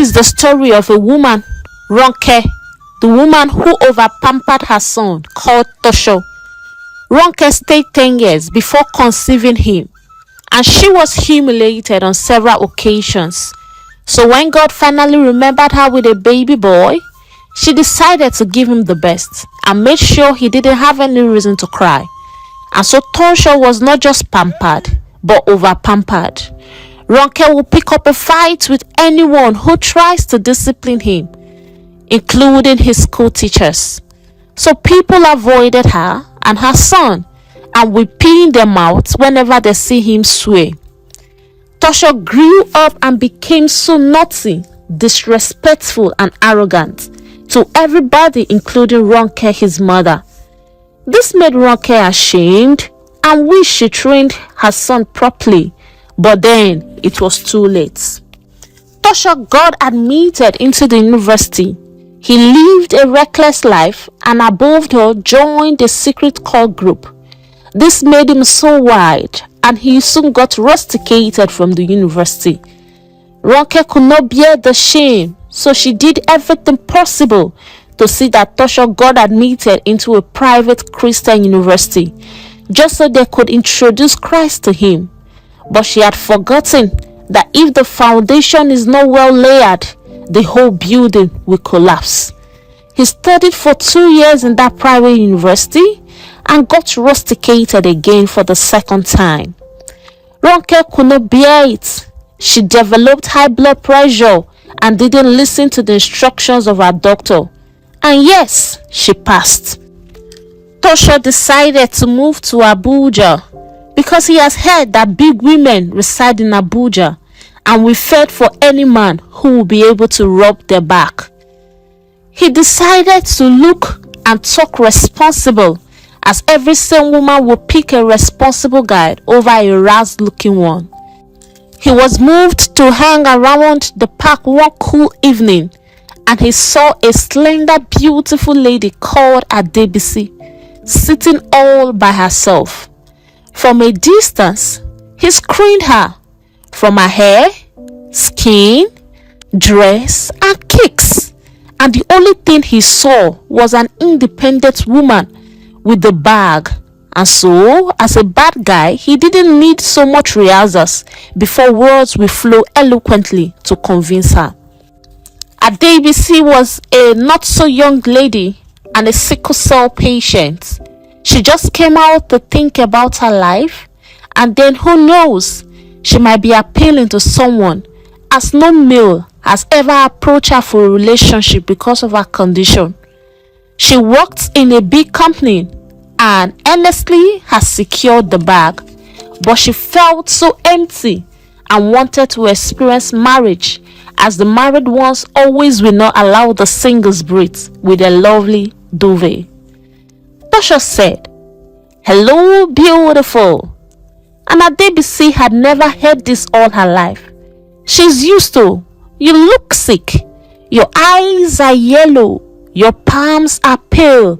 is the story of a woman, Ronke, the woman who over-pampered her son called Tosho. Ronke stayed 10 years before conceiving him, and she was humiliated on several occasions. So when God finally remembered her with a baby boy, she decided to give him the best and made sure he didn't have any reason to cry. And so Tosho was not just pampered, but over-pampered. Ronke will pick up a fight with anyone who tries to discipline him, including his school teachers. So people avoided her and her son and will pee their mouths whenever they see him sway. Tosho grew up and became so naughty, disrespectful and arrogant to everybody, including Ronke, his mother. This made Ronke ashamed and wished she trained her son properly, but then it was too late. Tosho got admitted into the university. He lived a reckless life and above all joined a secret cult group. This made him so wild and he soon got rusticated from the university. Ronke could not bear the shame, so she did everything possible to see that Tosho got admitted into a private Christian university, just so they could introduce Christ to him. But she had forgotten that if the foundation is not well layered, the whole building will collapse. He studied for 2 years in that private university and got rusticated again for the second time. Ronke could not bear it. She developed high blood pressure and didn't listen to the instructions of her doctor. And yes, she passed. Tosho decided to move to Abuja because he has heard that big women reside in Abuja and will fight for any man who will be able to rub their back. He decided to look and talk responsible, as every sane woman would pick a responsible guy over a ras-looking one. He was moved to hang around the park one cool evening, and he saw a slender, beautiful lady called Adebisi sitting all by herself. From a distance, he screened her from her hair, skin, dress, and kicks, and the only thing he saw was an independent woman with the bag. And so, as a bad guy, he didn't need so much rehearsals before words will flow eloquently to convince her. Adebisi was a not so young lady and a sickle cell patient. She just came out to think about her life, and then who knows, she might be appealing to someone, as no male has ever approached her for a relationship because of her condition. She worked in a big company and earnestly has secured the bag, but she felt so empty and wanted to experience marriage, as the married ones always will not allow the singles breathe with a lovely duvet. Tosho said, "Hello, beautiful." And Adebisi had never heard this all her life. She's used to, "You look sick. Your eyes are yellow. Your palms are pale.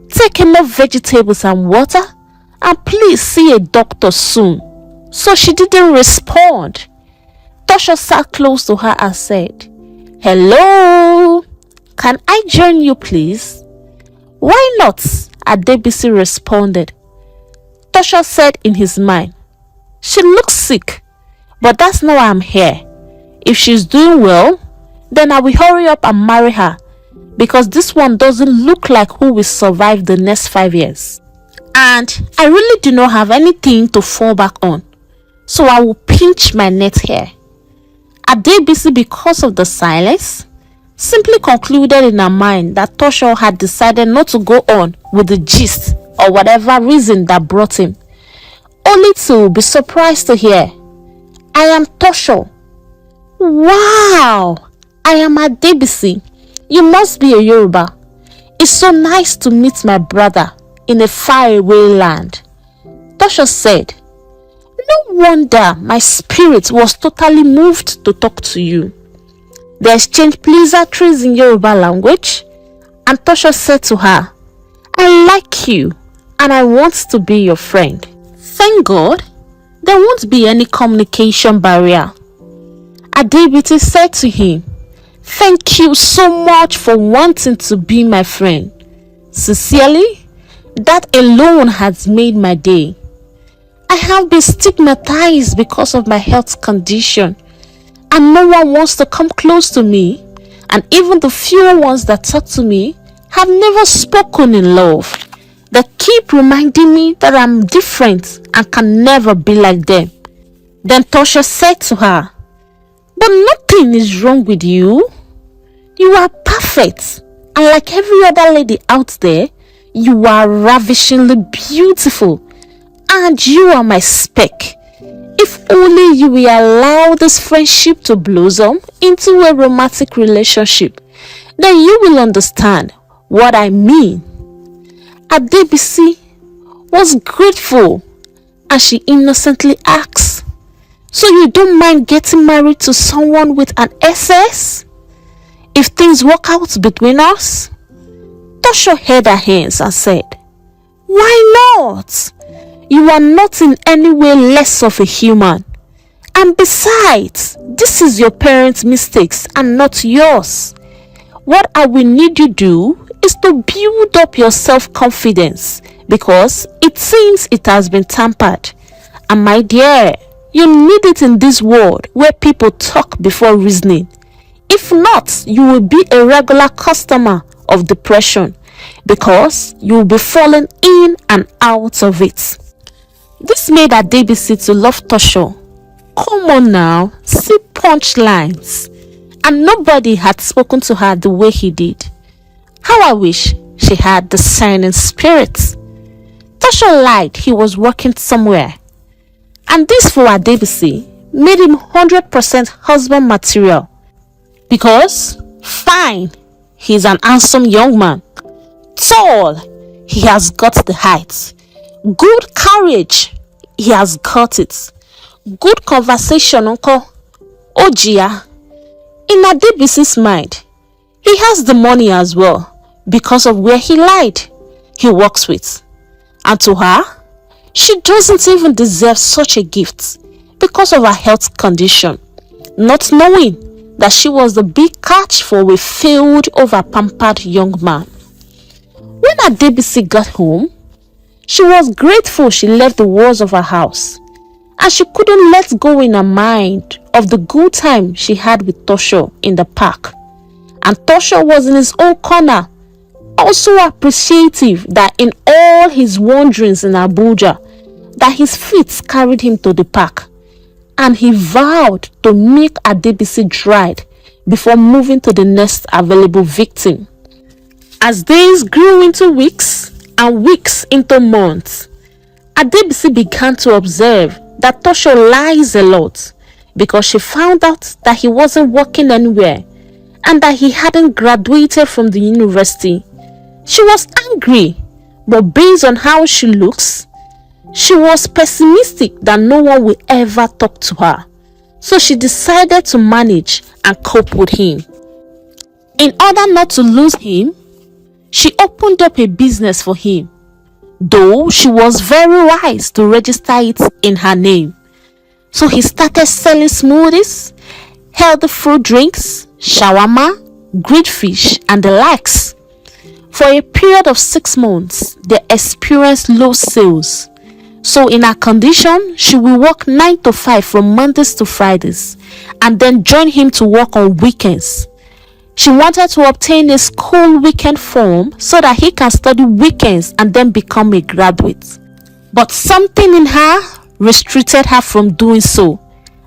Take enough vegetables and water, and please see a doctor soon." So she didn't respond. Tosho sat close to her and said, "Hello, can I join you please?" "Why not?" Adebisi responded. Tosho said in his mind, "She looks sick, but that's not why I'm here. If she's doing well, then I will hurry up and marry her, because this one doesn't look like who will survive the next 5 years. And I really do not have anything to fall back on, so I will pinch my net here." Adebisi, because of the silence, simply concluded in her mind that Tosho had decided not to go on with the gist or whatever reason that brought him, only to be surprised to hear, "I am Tosho." "Wow, I am Adebisi. You must be a Yoruba. It's so nice to meet my brother in a faraway land." Tosho said, "No wonder my spirit was totally moved to talk to you." They exchanged pleasantries in Yoruba language, and Tosho said to her, "I like you and I want to be your friend." Thank God, there won't be any communication barrier. Adebisi said to him, Thank you so much for wanting to be my friend. Sincerely, that alone has made my day. I have been stigmatized because of my health condition, and no one wants to come close to me, and even the few ones that talk to me have never spoken in love. They keep reminding me that I'm different and can never be like them. Then Tosha said to her, "But nothing is wrong with you. You are perfect, and like every other lady out there, you are ravishingly beautiful, and you are my speck. If only you will allow this friendship to blossom into a romantic relationship, then you will understand what I mean." Adebisi was grateful, and she innocently asked, "So you don't mind getting married to someone with an SS? If things work out between us?" Tosho held her hands and said, "Why not? You are not in any way less of a human. And besides, this is your parents' mistakes and not yours. What I will need you to do is to build up your self-confidence, because it seems it has been tampered. And my dear, you need it in this world where people talk before reasoning. If not, you will be a regular customer of depression, because you will be falling in and out of it." This made Adebisi to love Tosho. Come on now, see punchlines. And nobody had spoken to her the way he did. How I wish she had discerning spirit. Tosho lied he was working somewhere, and this for Adebisi made him 100% husband material, because fine, he's an handsome young man. Tall, he has got the height. Good courage, he has got it. Good conversation, uncle. Ojia. In Adebisi's mind, he has the money as well, because of where he lied he works with. And to her, she doesn't even deserve such a gift because of her health condition, not knowing that she was the big catch for a failed, over-pampered young man. When Adebisi got home, she was grateful she left the walls of her house, and she couldn't let go in her mind of the good time she had with Tosho in the park. And Tosho was in his own corner, also appreciative that in all his wanderings in Abuja, that his feet carried him to the park, and he vowed to make Adebisi dried before moving to the next available victim. As days grew into weeks and weeks into months, Adebisi began to observe that Tosho lies a lot, because she found out that he wasn't working anywhere and that he hadn't graduated from the university. She was angry, but based on how she looks, she was pessimistic that no one will ever talk to her. So she decided to manage and cope with him. In order not to lose him, she opened up a business for him, though she was very wise to register it in her name. So he started selling smoothies, healthy fruit drinks, shawarma, grilled fish, and the likes. For a period of 6 months, they experienced low sales. So in her condition, she will work 9 to 5 from Mondays to Fridays, and then join him to work on weekends. She wanted to obtain a school weekend form so that he can study weekends and then become a graduate. But something in her restricted her from doing so,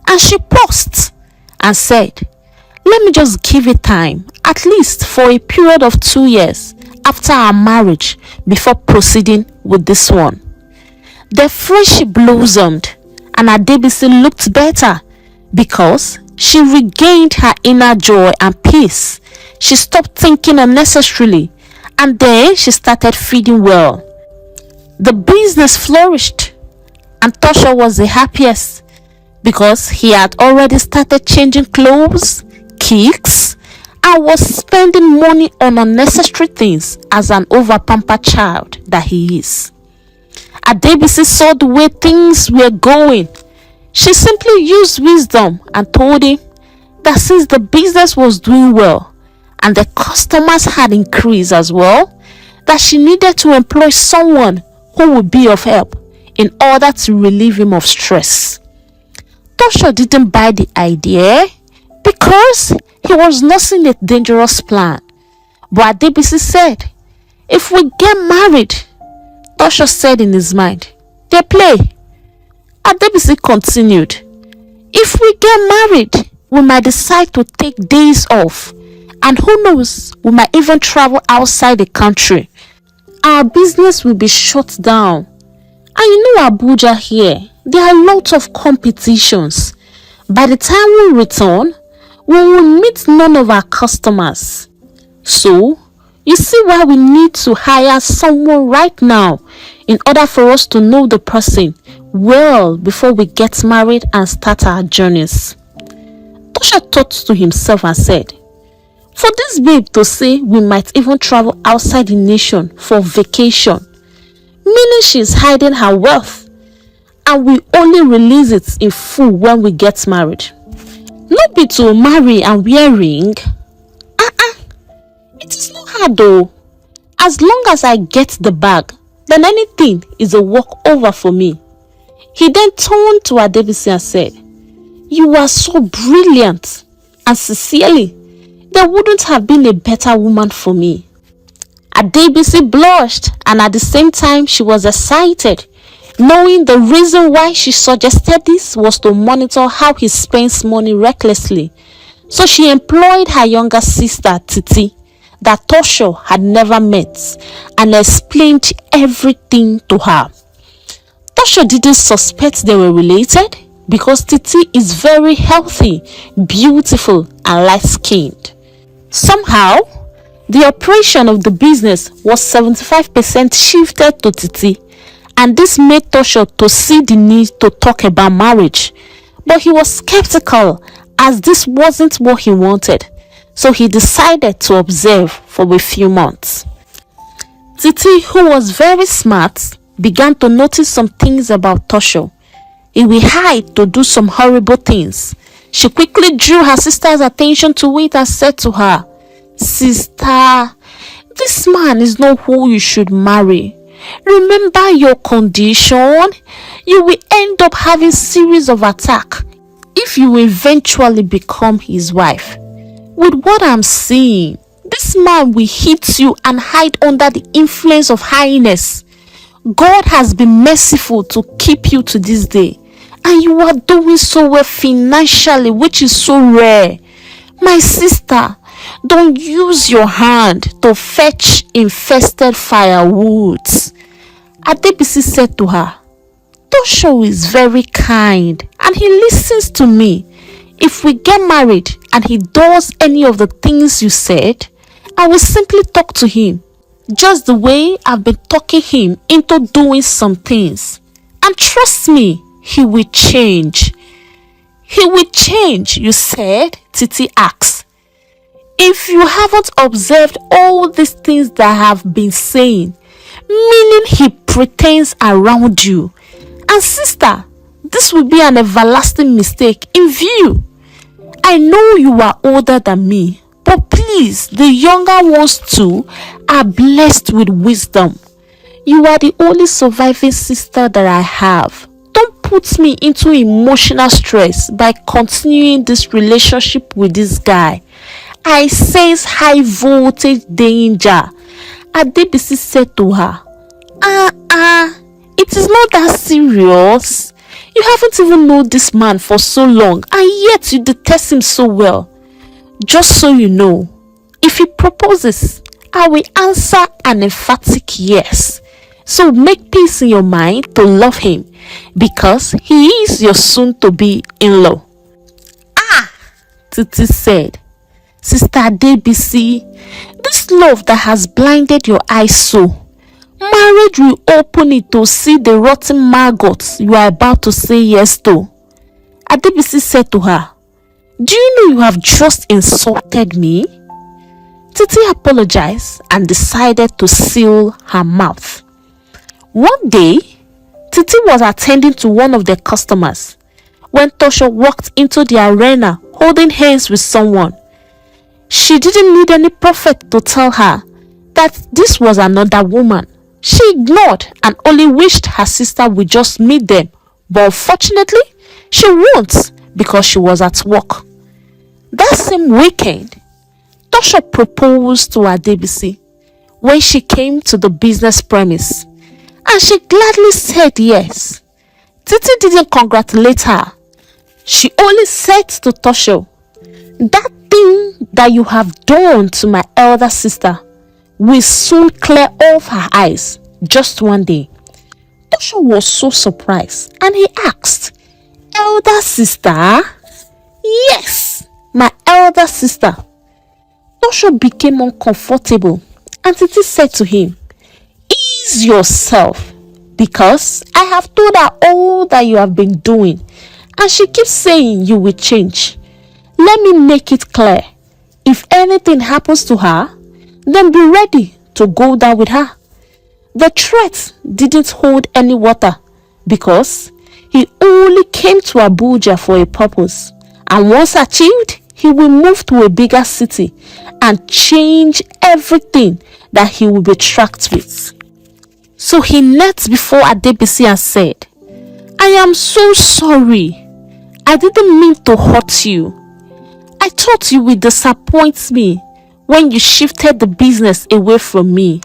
and she paused and said, "Let me just give it time, at least for a period of 2 years after our marriage, before proceeding with this one." The friendship blossomed, and Adebisi looked better because she regained her inner joy and peace. She stopped thinking unnecessarily, and then she started feeding well. The business flourished, and Tosho was the happiest because he had already started changing clothes, kicks, and was spending money on unnecessary things as an over-pampered child that he is. Adebisi saw the way things were going. She simply used wisdom and told him that since the business was doing well and the customers had increased as well, that she needed to employ someone who would be of help in order to relieve him of stress. Tosho didn't buy the idea because he was nursing a dangerous plan. But Adebisi said, if we get married, Tosho said in his mind, they play. Adebisi continued, if we get married, we might decide to take days off, and who knows, we might even travel outside the country. Our business will be shut down. And you know Abuja here, there are lots of competitions. By the time we return, we will meet none of our customers. So, you see why we need to hire someone right now in order for us to know the person well before we get married and start our journeys. Tosho thought to himself and said, for this babe to say we might even travel outside the nation for vacation, meaning she's hiding her wealth, and we only release it in full when we get married. Not be to marry and wear ring. It is not hard though. As long as I get the bag, then anything is a walkover for me. He then turned to Adebisi and said, you are so brilliant, and sincerely, there wouldn't have been a better woman for me. Adebisi blushed, and at the same time she was excited, knowing the reason why she suggested this was to monitor how he spends money recklessly. So she employed her younger sister Titi, that Tosho had never met, and explained everything to her. Tosho didn't suspect they were related because Titi is very healthy, beautiful, and light-skinned. Somehow, the operation of the business was 75% shifted to Titi, and this made Tosho to see the need to talk about marriage. But he was skeptical as this wasn't what he wanted, so he decided to observe for a few months. Titi, who was very smart, began to notice some things about Tosho. He will hide to do some horrible things. She quickly drew her sister's attention to it and said to her, sister, this man is not who you should marry. Remember your condition. You will end up having series of attacks if you eventually become his wife. With what I'm seeing, this man will hit you and hide under the influence of highness. God has been merciful to keep you to this day, and you are doing so well financially, which is so rare. My sister, don't use your hand to fetch infested firewoods. Adebisi said to her, Tosho is very kind and he listens to me. If we get married and he does any of the things you said, I will simply talk to him, just the way I've been talking him into doing some things. And trust me, he will change. He will change, you said, Titi asked. If you haven't observed all these things that I have been saying, meaning he pretends around you. And sister, this will be an everlasting mistake in view. I know you are older than me, but please, the younger ones too are blessed with wisdom. You are the only surviving sister that I have. Don't put me into emotional stress by continuing this relationship with this guy. I sense high voltage danger. Adebisi said to her, it is not that serious. You haven't even known this man for so long, and yet you detest him so well. Just so you know, if he proposes, I will answer an emphatic yes. So make peace in your mind to love him, because he is your soon-to-be in-law. Titi said, Sister Adebisi, this love that has blinded your eyes so, marriage will open it to see the rotten maggots you are about to say yes to. Adebisi said to her, do you know you have just insulted me? Titi apologized and decided to seal her mouth. One day, Titi was attending to one of their customers when Tosho walked into the arena holding hands with someone. She didn't need any prophet to tell her that this was another woman. She ignored and only wished her sister would just meet them. But unfortunately, she won't because she was at work. That same weekend, Tosho proposed to Adebisi when she came to the business premise, and she gladly said yes. Titi didn't congratulate her. She only said to Tosho, "That thing that you have done to my elder sister will soon clear off her eyes, just one day." Tosho was so surprised and he asked, "Elder sister?" "Yes, my elder sister." Tosho became uncomfortable and Titi said to him, "Ease yourself, because I have told her all that you have been doing and she keeps saying you will change. Let me make it clear. If anything happens to her, then be ready to go down with her." The threat didn't hold any water because he only came to Abuja for a purpose, and once achieved, he will move to a bigger city and change everything that he will be tracked with. So he knelt before Adebisi and said, "I am so sorry. I didn't mean to hurt you. I thought you would disappoint me when you shifted the business away from me.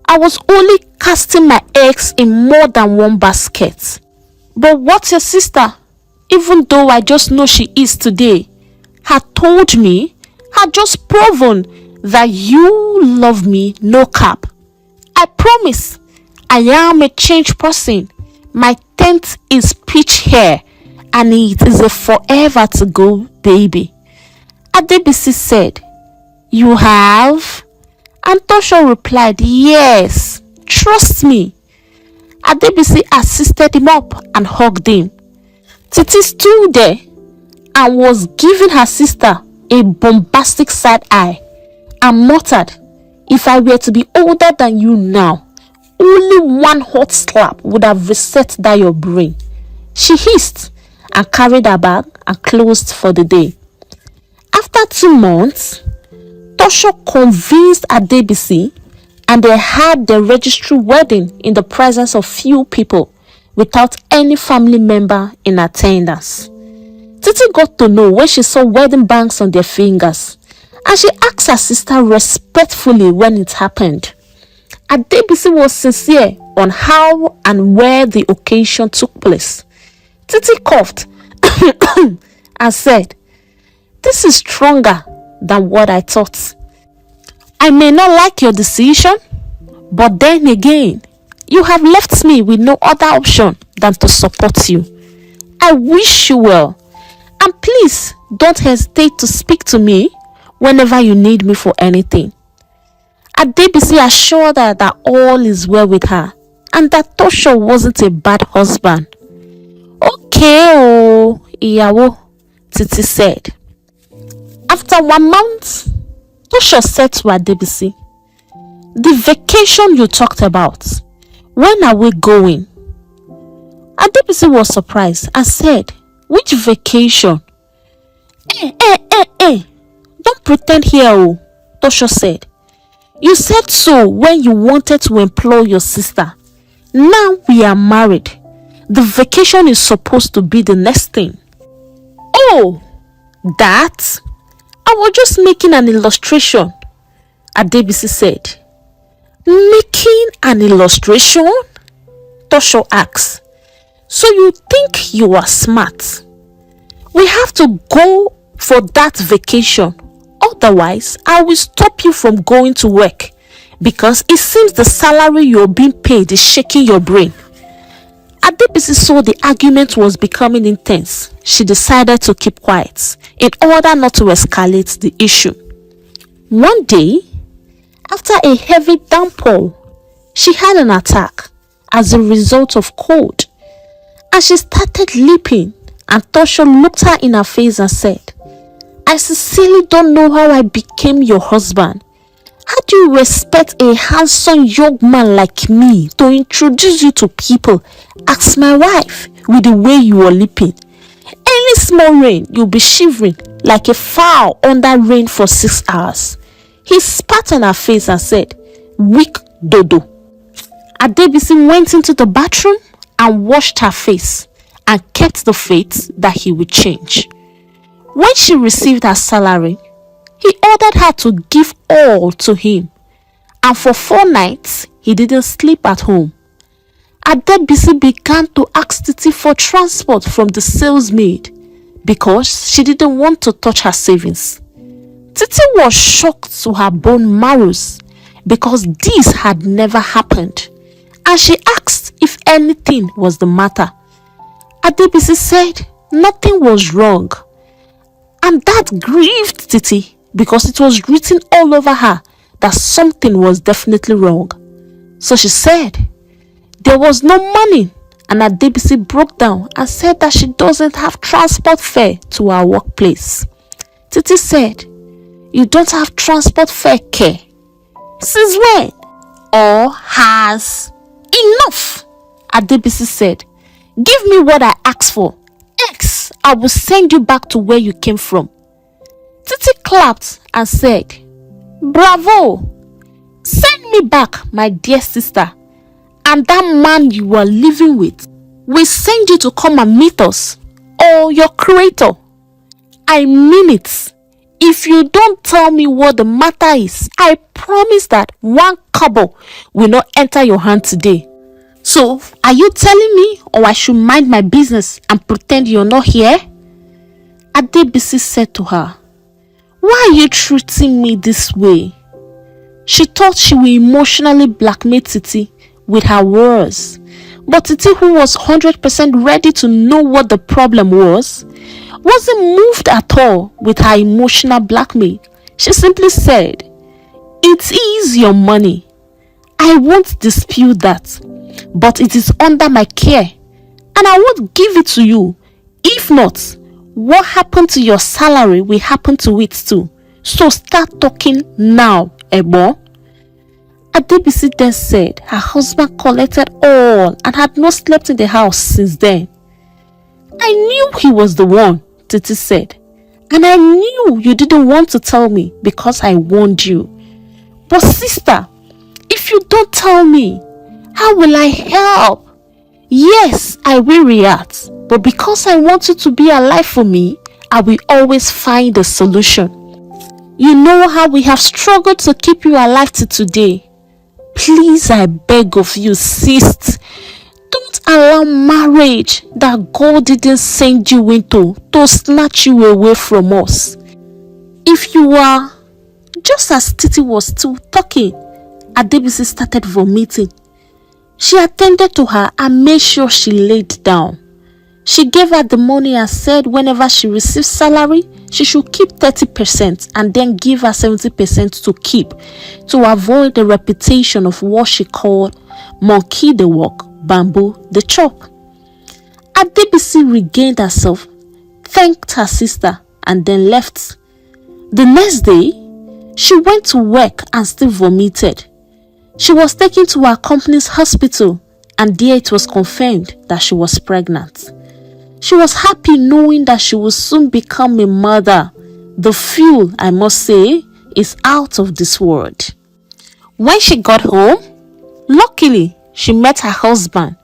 I was only casting my eggs in more than one basket. But what your sister, even though I just know she is today, had told me, had just proven that you love me, no cap. I promise I am a changed person. My tent is pitch hair and it is a forever to go baby." Adebisi said, "You have?" And Tosho replied, "Yes, trust me." Adebisi assisted him up and hugged him. Titi stood there and was giving her sister a bombastic side eye and muttered, "If I were to be older than you now, only one hot slap would have reset that your brain." She hissed and carried her bag and closed for the day. After 2 months, Tosho convinced Adebisi and they had the registry wedding in the presence of few people without any family member in attendance. Titi got to know when she saw wedding bands on their fingers, and she asked her sister respectfully when it happened. Adebisi was sincere on how and where the occasion took place. Titi coughed and said, "This is stronger than what I thought. I may not like your decision, but then again, you have left me with no other option than to support you. I wish you well, and please don't hesitate to speak to me whenever you need me for anything." Adebisi assured her that all is well with her and that Tosho wasn't a bad husband. "Okay, oh, Iyawo," Titi said. After 1 month, Tosho said to Adebisi, "The vacation you talked about, when are we going?" Adebisi was surprised and said, "Which vacation?" Don't pretend here, oh," Tosho said. "You said so when you wanted to employ your sister. Now we are married. The vacation is supposed to be the next thing." "Oh, that? I was just making an illustration," Adebisi said. "Making an illustration?" Tosho asked. "So you think you are smart? We have to go for that vacation. Otherwise, I will stop you from going to work because it seems the salary you're being paid is shaking your brain." Adebisi saw the argument was becoming intense. She decided to keep quiet in order not to escalate the issue. One day, after a heavy downpour, she had an attack as a result of cold, and she started leaping, and Tosho looked her in her face and said, "I sincerely don't know how I became your husband. How do you respect a handsome young man like me to introduce you to people as my wife with the way you are leaping? Any small rain, you'll be shivering like a fowl under rain for 6 hours. He spat on her face and said, "Weak dodo." Adebisi went into the bathroom and washed her face and kept the faith that he would change. When she received her salary, he ordered her to give all to him, and for 4 nights he didn't sleep at home. Adebisi began to ask Titi for transport from the salesmaid because she didn't want to touch her savings. Titi was shocked to her bone marrows because this had never happened, and she asked if anything was the matter. Adebisi said nothing was wrong, and that grieved Titi because it was written all over her that something was definitely wrong. So she said there was no money, and Adebisi broke down and said that she doesn't have transport fare to her workplace. Titi said, "You don't have transport fare, care? Since when? Or has enough?" Adebisi said, "Give me what I asked for. X, I will send you back to where you came from." Titi clapped and said, "Bravo! Send me back, my dear sister, and that man you were living with will send you to come and meet us, or your creator. I mean it. If you don't tell me what the matter is, I promise that 1 kobo will not enter your hand today. So, are you telling me, or I should mind my business and pretend you're not here?" Adebisi said to her, "Why are you treating me this way?" She thought she would emotionally blackmail Titi with her words, but Titi, who was 100% ready to know what the problem was, wasn't moved at all with her emotional blackmail. She simply said, "It is your money. I won't dispute that, but it is under my care, and I won't give it to you. If not, what happened to your salary will happen to it too. So start talking now, Ebo." Adebisi then said her husband collected all and had not slept in the house since then. "I knew he was the one," Titi said, "and I knew you didn't want to tell me because I warned you. But sister, if you don't tell me, how will I help? Yes, I will react, but because I want you to be alive for me, I will always find a solution. You know how we have struggled to keep you alive till today. Please, I beg of you, sis, don't allow marriage that God didn't send you into to snatch you away from us." If you are, just as Titi was still talking, Adebisi started vomiting. She attended to her and made sure she laid down. She gave her the money and said whenever she receives salary, she should keep 30% and then give her 70% to keep, to avoid the reputation of what she called monkey the walk, bamboo the chop. Adebisi regained herself, thanked her sister, and then left. The next day, she went to work and still vomited. She was taken to her company's hospital, and there it was confirmed that she was pregnant. She was happy knowing that she would soon become a mother. The fuel, I must say, is out of this world. When she got home, luckily, she met her husband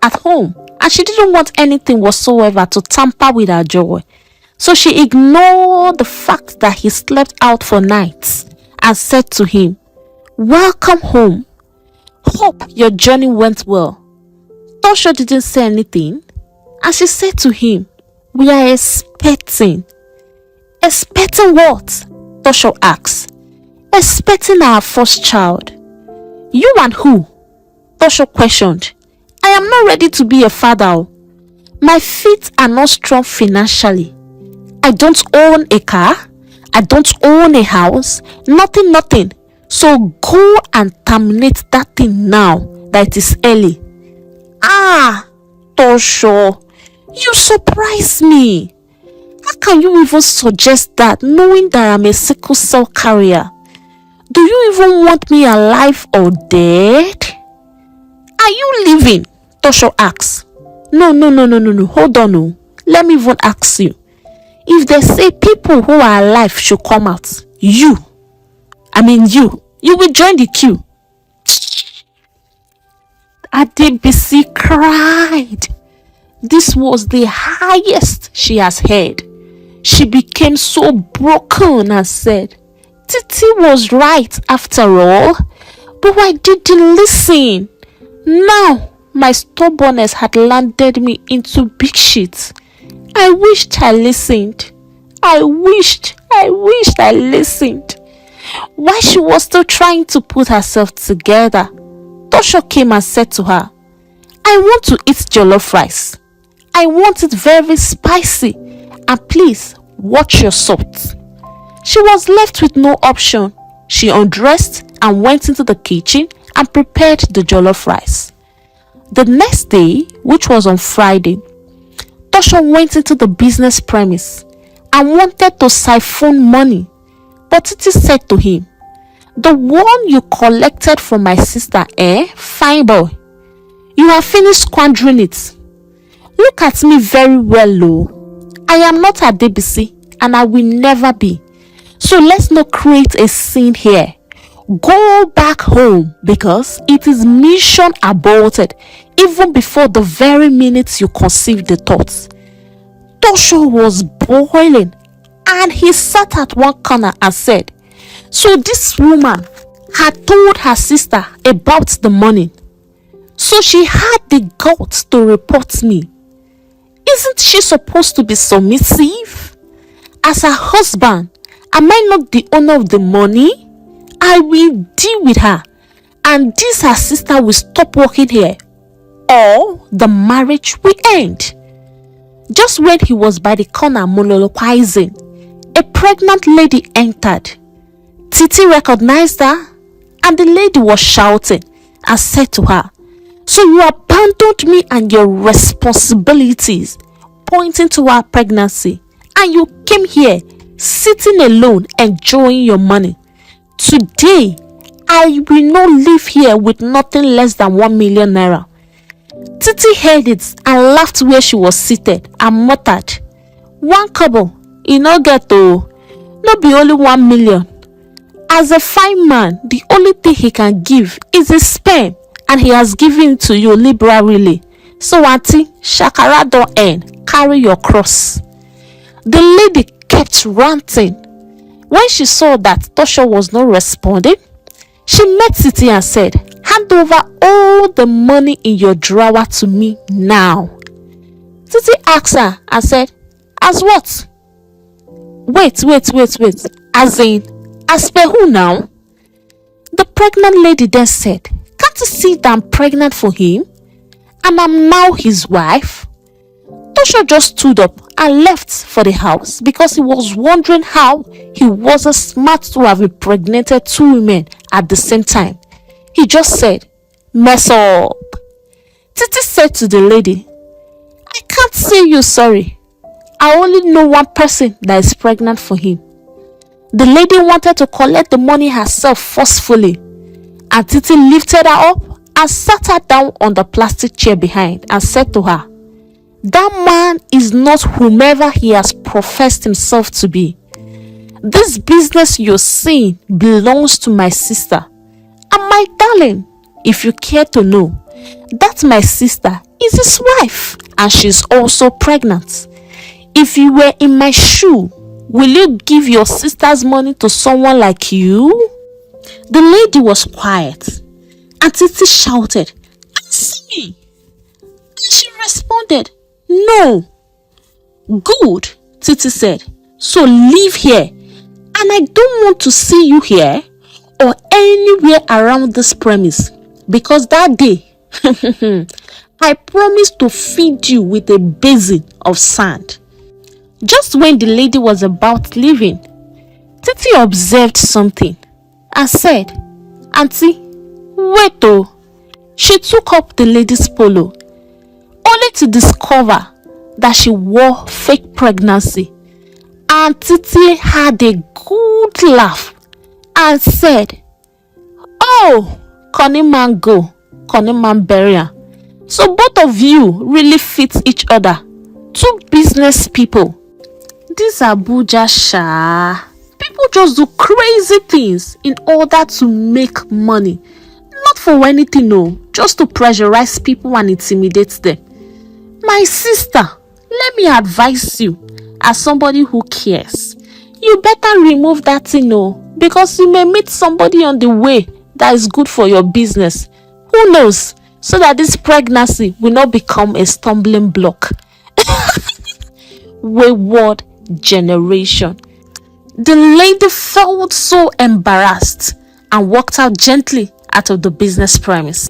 at home, and she didn't want anything whatsoever to tamper with her joy. So she ignored the fact that he slept out for nights and said to him, "Welcome home. Hope your journey went well." Tosho didn't say anything, and she said to him, "We are expecting." "Expecting what?" Tosho asked. "Expecting our first child." "You and who?" Tosho questioned. "I am not ready to be a father. My feet are not strong financially. I don't own a car. I don't own a house. Nothing. So go and terminate that thing now that it is early." "Ah, Tosho, you surprise me. How can you even suggest that knowing that I'm a sickle cell carrier? Do you even want me alive or dead?" "Are you living?" Tosho asked. No. Hold on. No. let me even ask you, if they say people who are alive should come out, you will join the queue. Adebisi cried. This was the highest she has heard. She became so broken and said, Titi was right after all, but I didn't listen. Now my stubbornness had landed me into big shit. I wished I listened. I wished I listened. While she was still trying to put herself together, Tosho came and said to her, I want to eat jollof rice. I want it very spicy, and please watch your salt. She was left with no option. She undressed and went into the kitchen and prepared the jollof rice. The next day, which was on Friday, Tosho went into the business premise and wanted to siphon money, but Titi said to him, the one you collected from my sister, fine boy, you have finished squandering it. Look at me very well, Lo. I am not Adebisi and I will never be. So let's not create a scene here. Go back home because it is mission aborted even before the very minute you conceived the thoughts. Tosho was boiling and he sat at one corner and said, so this woman had told her sister about the money. So she had the guts to report me. Isn't she supposed to be submissive? As her husband, am I not the owner of the money? I will deal with her, and this her sister will stop working here, or the marriage will end. Just when he was by the corner monologuizing, a pregnant lady entered. Titi recognized her, and the lady was shouting and said to her, so you abandoned me and your responsibilities, pointing to her pregnancy, and you came here sitting alone enjoying your money. Today, I will not live here with nothing less than 1 million naira. Titi heard it and laughed where she was seated and muttered, 1 kobo, e no get to, no be only 1 million. As a fine man, the only thing he can give is his sperm, and he has given it to you liberally. So auntie, shakara don't end, carry your cross. The lady kept ranting. When she saw that Tosho was not responding, she met Titi and said, hand over all the money in your drawer to me now. Titi asked her and said, as what? Wait. As in, as per who now? The pregnant lady then said, can't you see that I'm pregnant for him? And I'm now his wife? Tosho just stood up and left for the house because he was wondering how he wasn't smart to have impregnated 2 women at the same time. He just said, mess up. Titi said to the lady, I can't say you sorry. I only know one person that is pregnant for him. The lady wanted to collect the money herself forcefully, and Titi lifted her up and sat her down on the plastic chair behind and said to her, that man is not whomever he has professed himself to be. This business you're seeing belongs to my sister. And my darling, if you care to know, that my sister is his wife and she's also pregnant. If you were in my shoe, will you give your sister's money to someone like you? The lady was quiet and Titi shouted, answer me. And she responded, no. Good, Titi said. So leave here. And I don't want to see you here or anywhere around this premise. Because that day, I promised to feed you with a basin of sand. Just when the lady was about leaving, Titi observed something and said, Auntie, wait oh. She took up the lady's polo, only to discover that she wore fake pregnancy. And Titi had a good laugh and said, oh, Connie man go, Connie man bury her. So both of you really fit each other. 2 business business people. This Abuja sha, people just do crazy things in order to make money. Not for anything, no, just to pressurize people and intimidate them. My sister, let me advise you, as somebody who cares, you better remove that thing, no, because you may meet somebody on the way that is good for your business. Who knows? So that this pregnancy will not become a stumbling block. Wayward generation. The lady felt so embarrassed and walked out gently out of the business premise.